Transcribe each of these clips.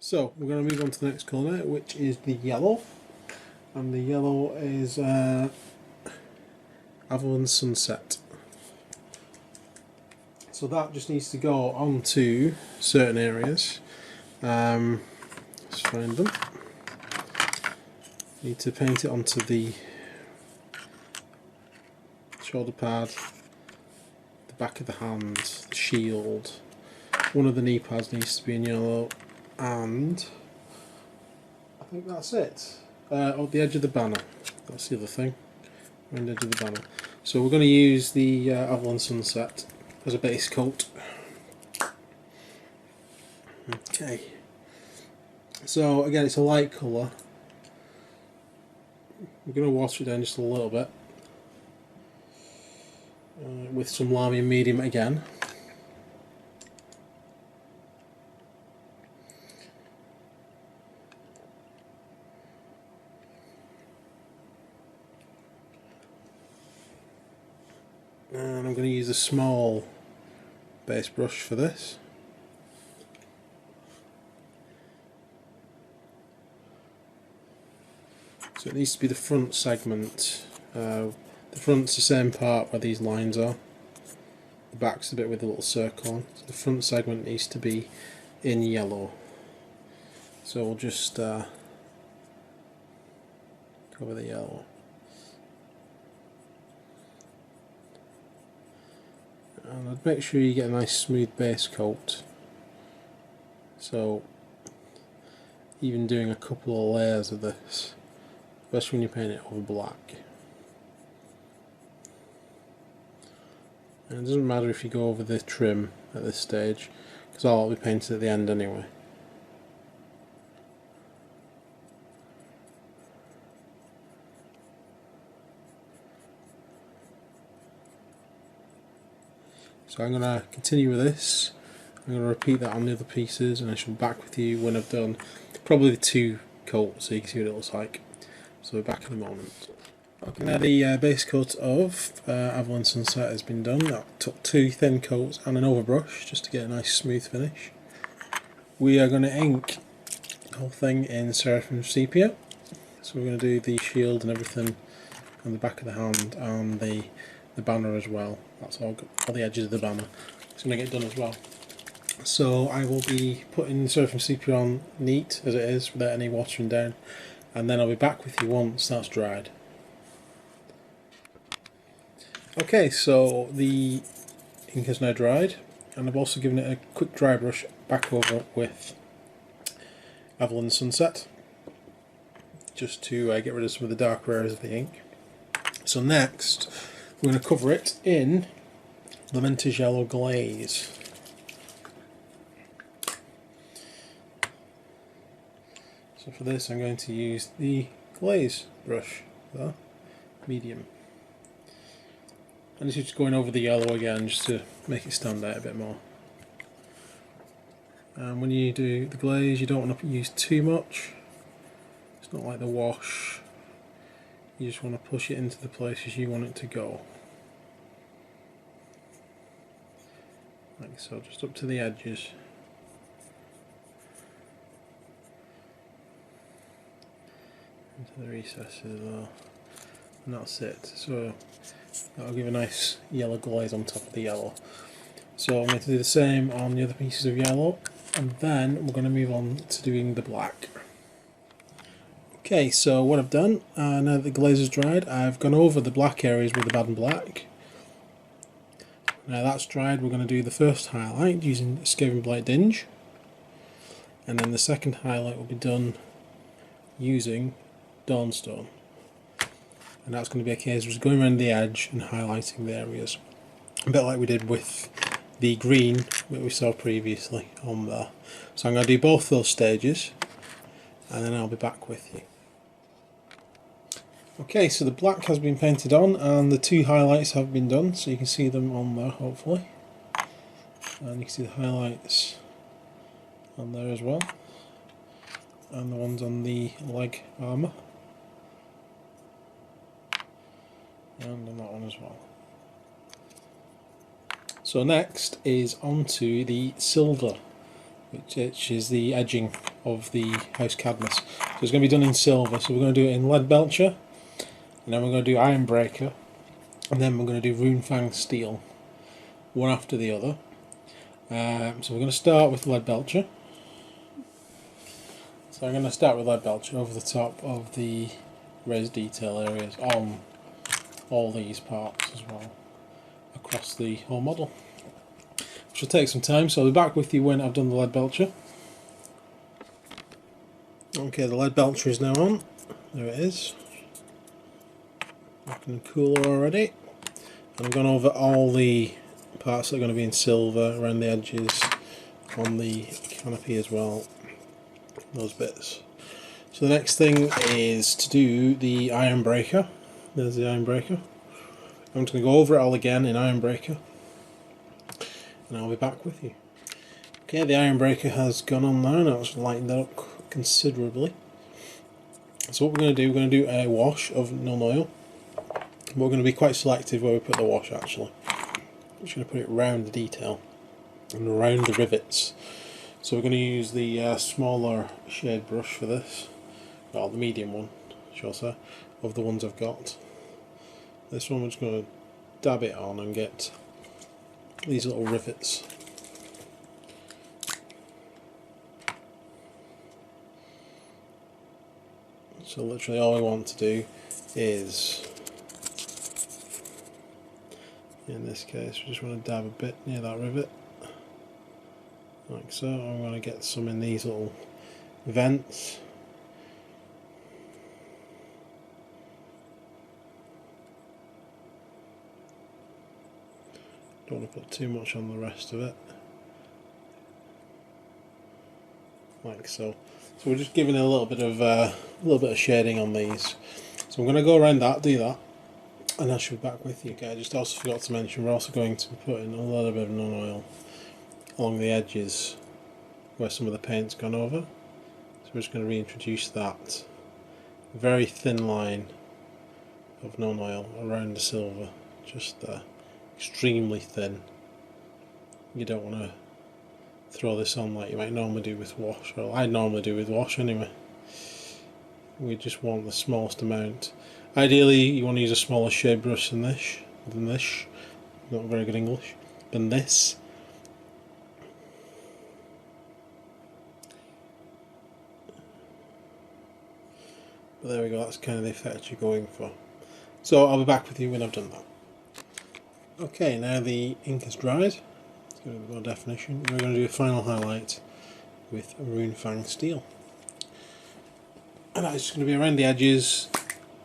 So we're going to move on to the next colour now, which is the yellow, and the yellow is Avalon Sunset. So that just needs to go onto certain areas. Let's find them. Need to paint it onto the shoulder pad, the back of the hand, the shield. One of the knee pads needs to be in yellow, and I think that's it. Oh, the edge of the banner. That's the other thing. Around the edge of the banner. So we're going to use the Avalon Sunset as a base coat. Okay. So again, it's a light colour. We're going to water it down just a little bit with some lime medium again. And I'm going to use a small base brush for this. So it needs to be the front segment. The front's the same part where these lines are. The back's the bit with the little circle on. So the front segment needs to be in yellow. So we'll just cover the yellow. And I'd make sure you get a nice smooth base coat. So even doing a couple of layers of this, especially when you paint it over black. And it doesn't matter if you go over the trim at this stage, because all will be painted at the end anyway. So I'm going to continue with this. I'm going to repeat that on the other pieces, and I shall be back with you when I've done probably the 2 coats so you can see what it looks like. So we're back in a moment. Okay, now the base coat of Avalon Sunset has been done. I took 2 thin coats and an overbrush just to get a nice smooth finish. We are going to ink the whole thing in Seraphim Sepia. So we're going to do the shield and everything on the back of the hand and the banner as well. That's all the edges of the banner. It's going to get done as well. So I will be putting Seraphim Sepia on neat as it is without any watering down, and then I'll be back with you once that's dried. Okay, so the ink has now dried, and I've also given it a quick dry brush back over with Avalon Sunset just to get rid of some of the darker areas of the ink. So next we're going to cover it in Lamentis Yellow glaze. So for this I'm going to use the glaze brush, the medium. And this is just going over the yellow again just to make it stand out a bit more. And when you do the glaze, you don't want to use too much. It's not like the wash. You just want to push it into the places you want it to go. Like so, just up to the edges. Into the recesses as well. And that's it. So that'll give a nice yellow glaze on top of the yellow. So I'm going to do the same on the other pieces of yellow, and then we're going to move on to doing the black. Okay, so what I've done, now that the glaze is dried, I've gone over the black areas with the Bad and Black. Now that's dried, we're going to do the first highlight using Skaven Blight Dinge, and then the second highlight will be done using Dawnstone. And that's going to be a case of just going around the edge and highlighting the areas, a bit like we did with the green that we saw previously on there. So I'm going to do both those stages, and then I'll be back with you. Okay, so the black has been painted on and the 2 highlights have been done, so you can see them on there hopefully. And you can see the highlights on there as well, and the ones on the leg armour, and on that one as well. So next is onto the silver, which is the edging of the House Cadmus. So it's going to be done in silver, so we're going to do it in lead belcher, and then we're going to do iron breaker, and then we're going to do rune fang steel, one after the other. So we're going to start with lead belcher. So I'm going to start with lead belcher over the top of the res detail areas on all these parts as well, across the whole model. Which will take some time, so I'll be back with you when I've done the lead belcher. Okay, the lead belcher is now on. There it is. Looking cooler already. And I've gone over all the parts that are going to be in silver around the edges, on the canopy as well, those bits. So the next thing is to do the iron breaker. There's the iron breaker. I'm just going to go over it all again in iron breaker, and I'll be back with you. Okay, the iron breaker has gone on now, now it's lightened up considerably. So what we're going to do, we're going to do a wash of non-oil. We're going to be quite selective where we put the wash actually. I'm just going to put it around the detail and around the rivets. So we're going to use the smaller shade brush for this, well the medium one, shall I say, of the ones I've got. This one we're just going to dab it on and get these little rivets. So literally all we want to do is, in this case, we just want to dab a bit near that rivet, like so. I'm going to get some in these little vents. Don't want to put too much on the rest of it, like so. So we're just giving it a little bit of shading on these. So I'm going to go around that, do that, and I should be back with you. Okay, I just also forgot to mention we're also going to be putting a little bit of non-oil along the edges where some of the paint's gone over. So we're just going to reintroduce that very thin line of non-oil around the silver, just there. Extremely thin. You don't want to throw this on like you might normally do with wash, or I normally do with wash anyway. We just want the smallest amount. Ideally you want to use a smaller shade brush than this, not very good English, than this. But there we go, that's kind of the effect you're going for. So I'll be back with you when I've done that. Okay, now the ink has dried. It's going to be more definition. We're going to do a final highlight with rune fang steel. And that's just going to be around the edges,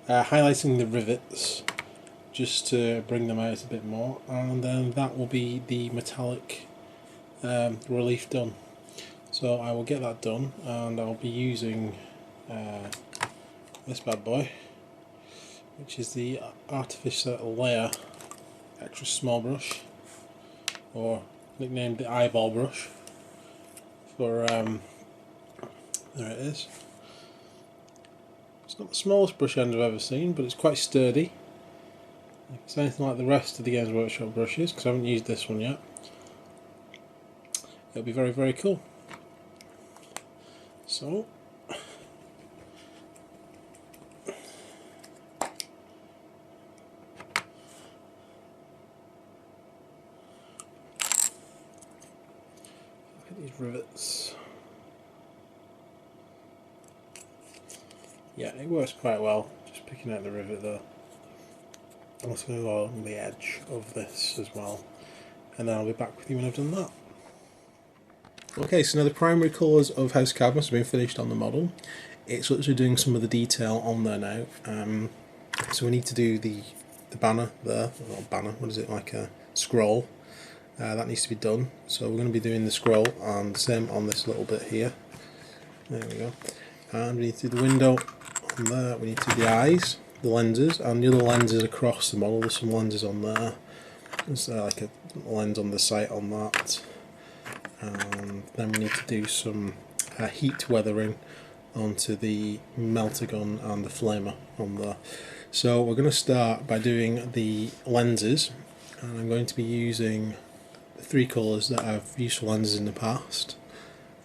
highlighting the rivets, just to bring them out a bit more, and then that will be the metallic relief done. So I will get that done, and I'll be using this bad boy, which is the Artificer Layer extra small brush, or nicknamed the eyeball brush, for there it is. It's not the smallest brush end I've ever seen, but it's quite sturdy. If it's anything like the rest of the Games Workshop brushes, because I haven't used this one yet, it'll be very, very cool. So look at these rivets. Yeah, it works quite well, just picking out the rivet there. I'm also going to go along the edge of this as well, and then I'll be back with you when I've done that. Okay, so now the primary colours of House Cadmus have been finished on the model. It's literally doing some of the detail on there now. So we need to do the banner there, or not banner, what is it, like a scroll. That needs to be done. So we're going to be doing the scroll, and the same on this little bit here. There we go. And we need to do the window on there, we need to do the eyes, the lenses, and the other lenses across the model. There's some lenses on there. There's like a lens on the sight on that. And then we need to do some heat weathering onto the melter gun and the flamer on there. So we're going to start by doing the lenses, and I'm going to be using the three colours that I've used for lenses in the past.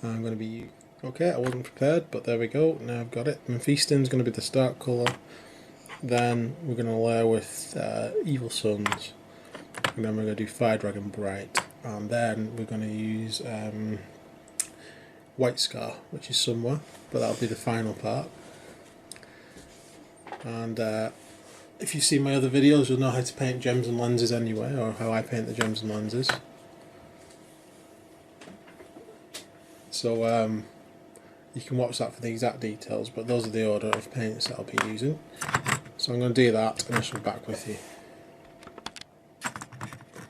I'm going to be Okay, I wasn't prepared, but there we go, now I've got it. Mephiston's going to be the start colour, then we're going to layer with Evil Suns, and then we're going to do Fire Dragon Bright, and then we're going to use White Scar, which is somewhere, but that'll be the final part. And if you see my other videos, you'll know how to paint gems and lenses anyway, or how I paint the gems and lenses. So you can watch that for the exact details, but those are the order of paints that I'll be using. So I'm going to do that and I shall be back with you.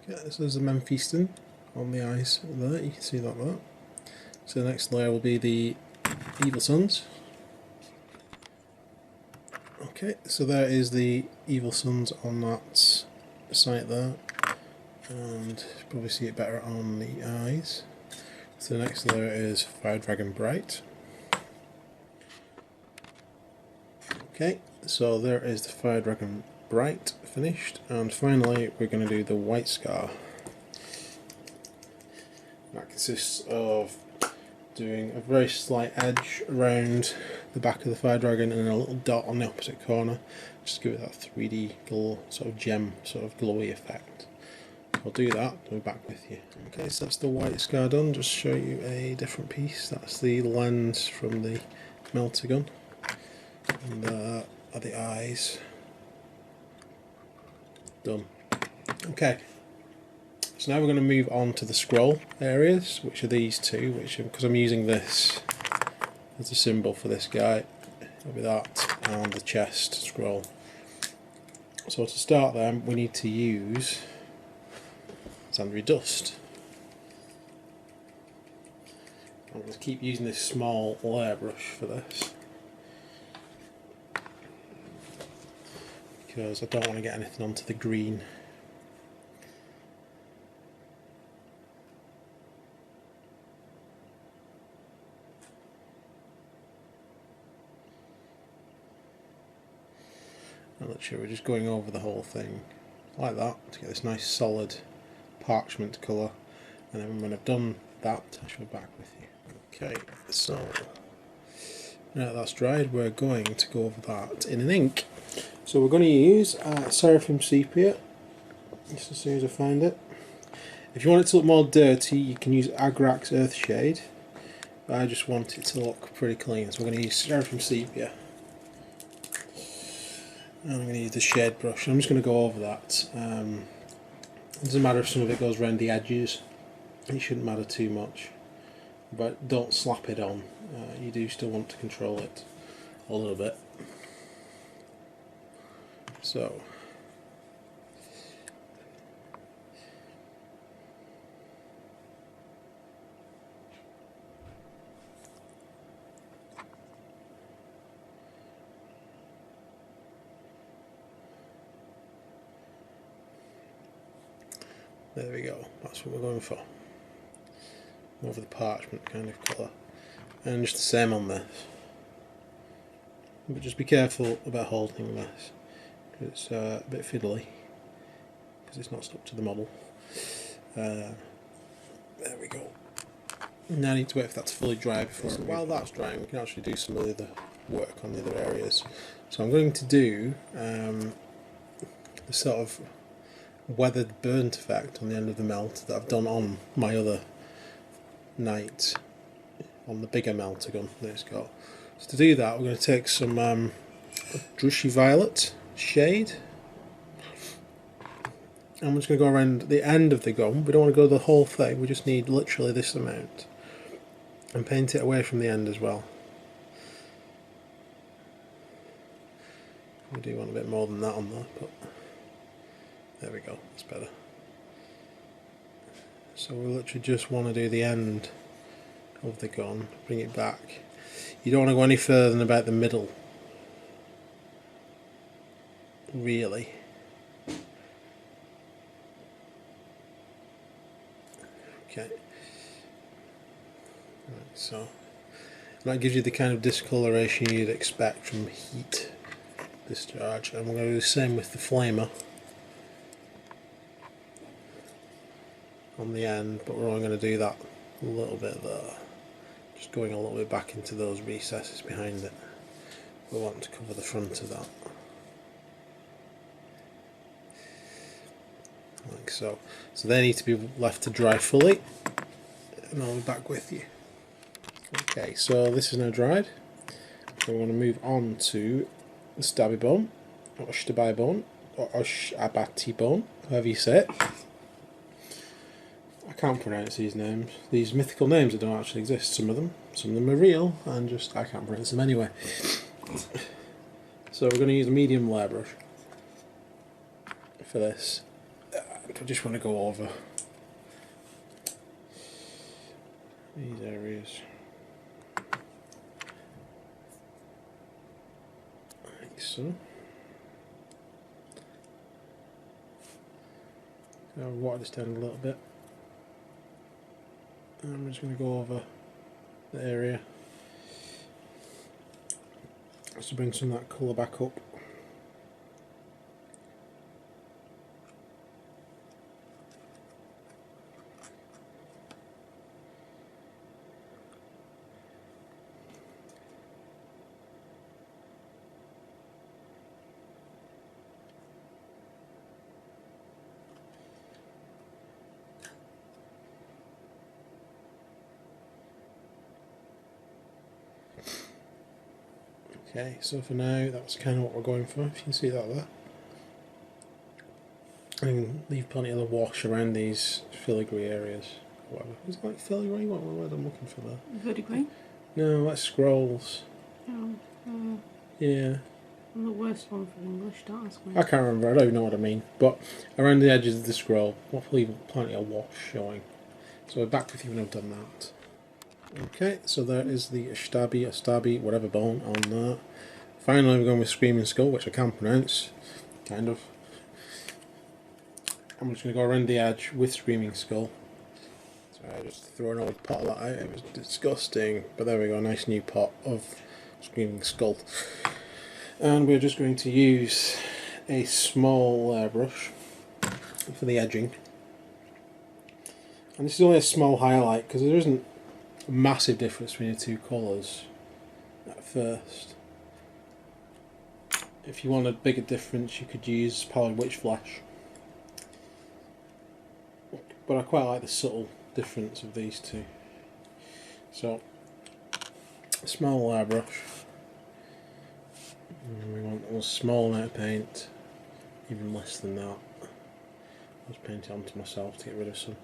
Okay, so there's the Mephiston on the eyes there, you can see that there. So the next layer will be the Evil Suns. Okay, so there is the Evil Suns on that site there, and you probably see it better on the eyes. So the next layer is Fire Dragon Bright. Okay, so there is the Fire Dragon Bright finished, and finally we're going to do the White Scar. That consists of doing a very slight edge around the back of the Fire Dragon and a little dot on the opposite corner, just to give it that 3D glow, sort of gem, sort of glowy effect. I'll do that, I'll be back with you. Okay, so that's the White Scar done. Just show you a different piece. That's the lens from the melter gun, and there are the eyes. Done. Okay, so now we're going to move on to the scroll areas, which are these two, which because I'm using this as a symbol for this guy, it'll be that and the chest scroll. So to start them, we need to use Sandry Dust. I'm going to keep using this small layer brush for this, because I don't want to get anything onto the green. And literally we're just going over the whole thing like that to get this nice solid parchment colour, and then when I've done that I shall be back with you. Okay, so now that's dried, we're going to go over that in an ink. So we're going to use Seraphim Sepia, just as soon as I find it. If you want it to look more dirty, you can use Agrax Earthshade, but I just want it to look pretty clean, so we're going to use Seraphim Sepia. And I'm going to use the shade brush. I'm just going to go over that. It doesn't matter if some of it goes around the edges, it shouldn't matter too much, but don't slap it on. You do still want to control it a little bit. So there we go, that's what we're going for. More of the parchment kind of colour. And just the same on this. But just be careful about holding this, because it's a bit fiddly, because it's not stuck to the model. There we go. Now I need to wait for that to fully dry before. So while that's drying, we can actually do some of the other work on the other areas. So I'm going to do the sort of weathered burnt effect on the end of the melt that I've done on my other knight, on the bigger melter gun that it's got. So to do that, we're going to take some Drushy Violet shade, and we're just going to go around the end of the gun. We don't want to go the whole thing, we just need literally this amount, and paint it away from the end as well. We do want a bit more than that on there, but there we go, that's better. So we literally just want to do the end of the gun, bring it back. You don't want to go any further than about the middle, really. Okay. Right, so that gives you the kind of discoloration you'd expect from heat discharge, and we're going to do the same with the flamer on the end, but we're only going to do that a little bit there, just going a little bit back into those recesses behind it. We want to cover the front of that, like so. So they need to be left to dry fully, and I'll be back with you. Okay, so this is now dried. So we want to move on to the stabby bone, or shtabai bone, or shabati bone, however you say it. I can't pronounce these names. These mythical names that don't actually exist. Some of them are real, and just I can't pronounce them anyway. So we're going to use a medium layer brush for this. I just want to go over these areas. Like so. So I'll water this down a little bit. And I'm just going to go over the area just to bring some of that colour back up. Okay, so for now that's kind of what we're going for, if you can see that there. And leave plenty of the wash around these filigree areas. Whatever. Is it like filigree? What word I'm looking for there? Verdigris? No, that's scrolls. Oh, yeah. I'm the worst one for English, don't ask me. I can't remember, I don't even know what I mean. But around the edges of the scroll, we'll leave plenty of wash showing. So we're back with you when I've done that. Okay, so there is the Ashtabi, whatever bone on that. Finally we're going with Screaming Skull, which I can pronounce, kind of. I'm just going to go around the edge with Screaming Skull. So I just threw an old pot of that out, it was disgusting, but there we go, a nice new pot of Screaming Skull. And we're just going to use a small airbrush for the edging. And this is only a small highlight because there isn't a massive difference between the two colours at first. If you want a bigger difference, you could use Pallid Witch Flesh. But I quite like the subtle difference of these two. So, small airbrush. And we want a small amount of paint, even less than that. I'll just paint it onto myself to get rid of some.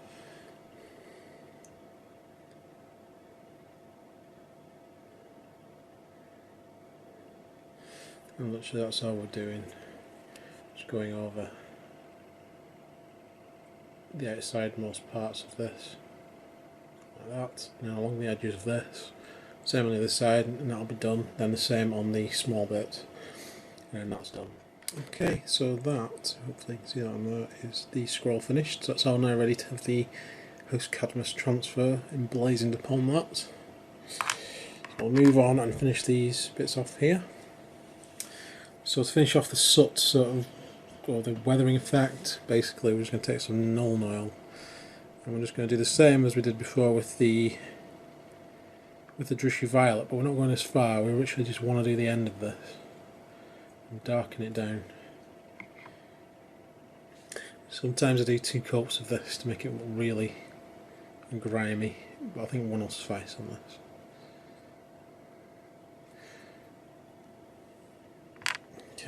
And literally that's all we're doing, just going over the outsidemost parts of this, like that, now along the edges of this, same on the other side, and that'll be done, then the same on the small bit, and that's done. Okay, so that, hopefully you can see that on there, is the scroll finished, so that's all now ready to have the Host Cadmus transfer emblazoned upon that. So we'll move on and finish these bits off here. So to finish off the soot sort of, or the weathering effect, basically we're just going to take some Nuln Oil and we're just going to do the same as we did before with the Drushy Violet, but we're not going as far, we literally just want to do the end of this and darken it down. Sometimes I do 2 coats of this to make it look really grimy, but I think one will suffice on this.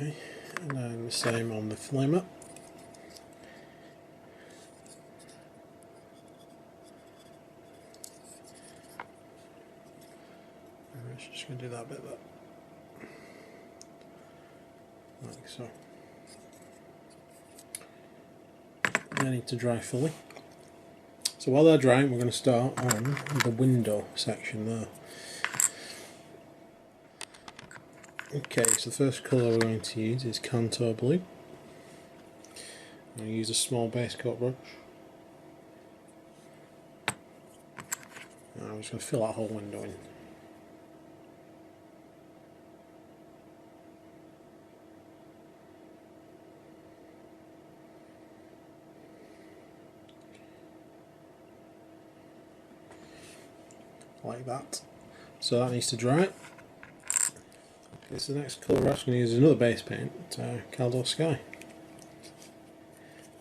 Okay, and then the same on the flamer. I'm just going to do that bit there, like so. They need to dry fully. So while they're drying, we're going to start on the window section there. Okay, so the first colour we're going to use is Cantor Blue. I'm going to use a small base coat brush. And I'm just going to fill that whole window in. Like that. So that needs to dry. Okay, so the next colour we're actually going to use another base paint, Caldor Sky.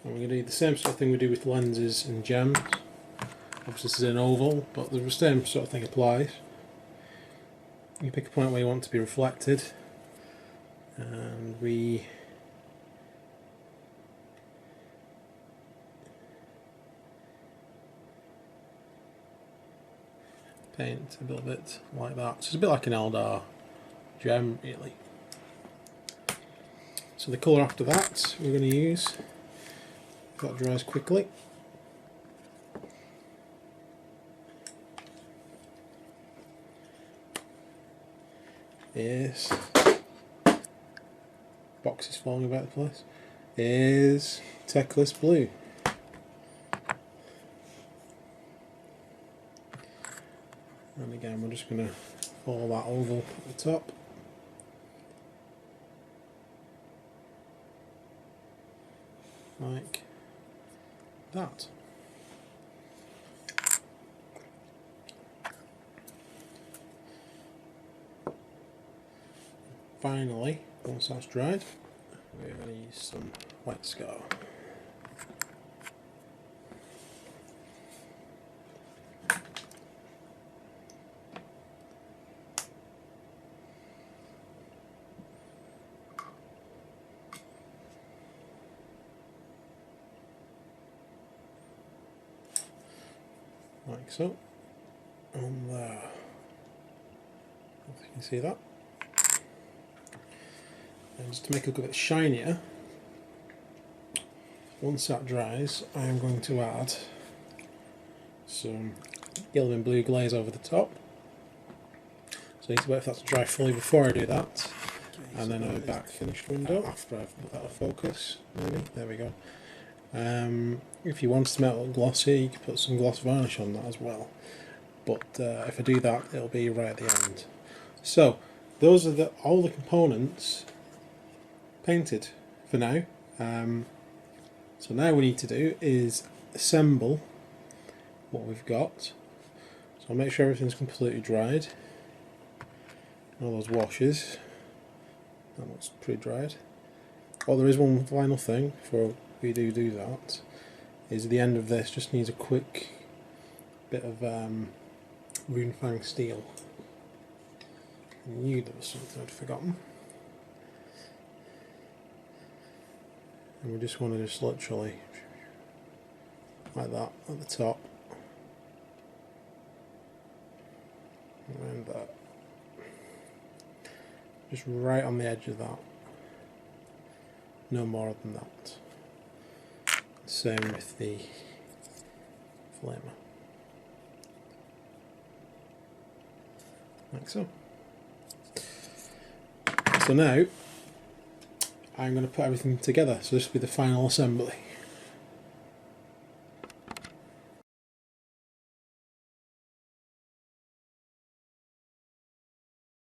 And we're going to do the same sort of thing we do with lenses and gems. Obviously this is an oval, but the same sort of thing applies. You pick a point where you want to be reflected, and we paint a little bit like that. So it's a bit like an Eldar gem, really. So the colour after that we're going to use, if that dries quickly, is, box is falling about the place, is Techless Blue. And again we're just going to follow that oval at the top. Like that. Finally, once that's dried, we're going to use some white scar. Like so, and there. If you can see that. And just to make it look a bit shinier, once that dries, I am going to add some yellow and blue glaze over the top. So I need to wait for that to dry fully before I do that, and then I'll be back finished window after I've put that in focus. Maybe. There we go. If you want to make it look glossy, you can put some gloss varnish on that as well. But if I do that, it'll be right at the end. So those are all the components painted for now. So now we need to do is assemble what we've got. So I'll make sure everything's completely dried. All those washes, that looks pretty dried. Oh, there is one final thing before we do that, is the end of this just needs a quick bit of Runefang steel. I knew there was something I'd forgotten. And we just want to just literally like that at the top, and that, just right on the edge of that, no more than that. Same with the flamer, like so. So now I'm going to put everything together, so this will be the final assembly.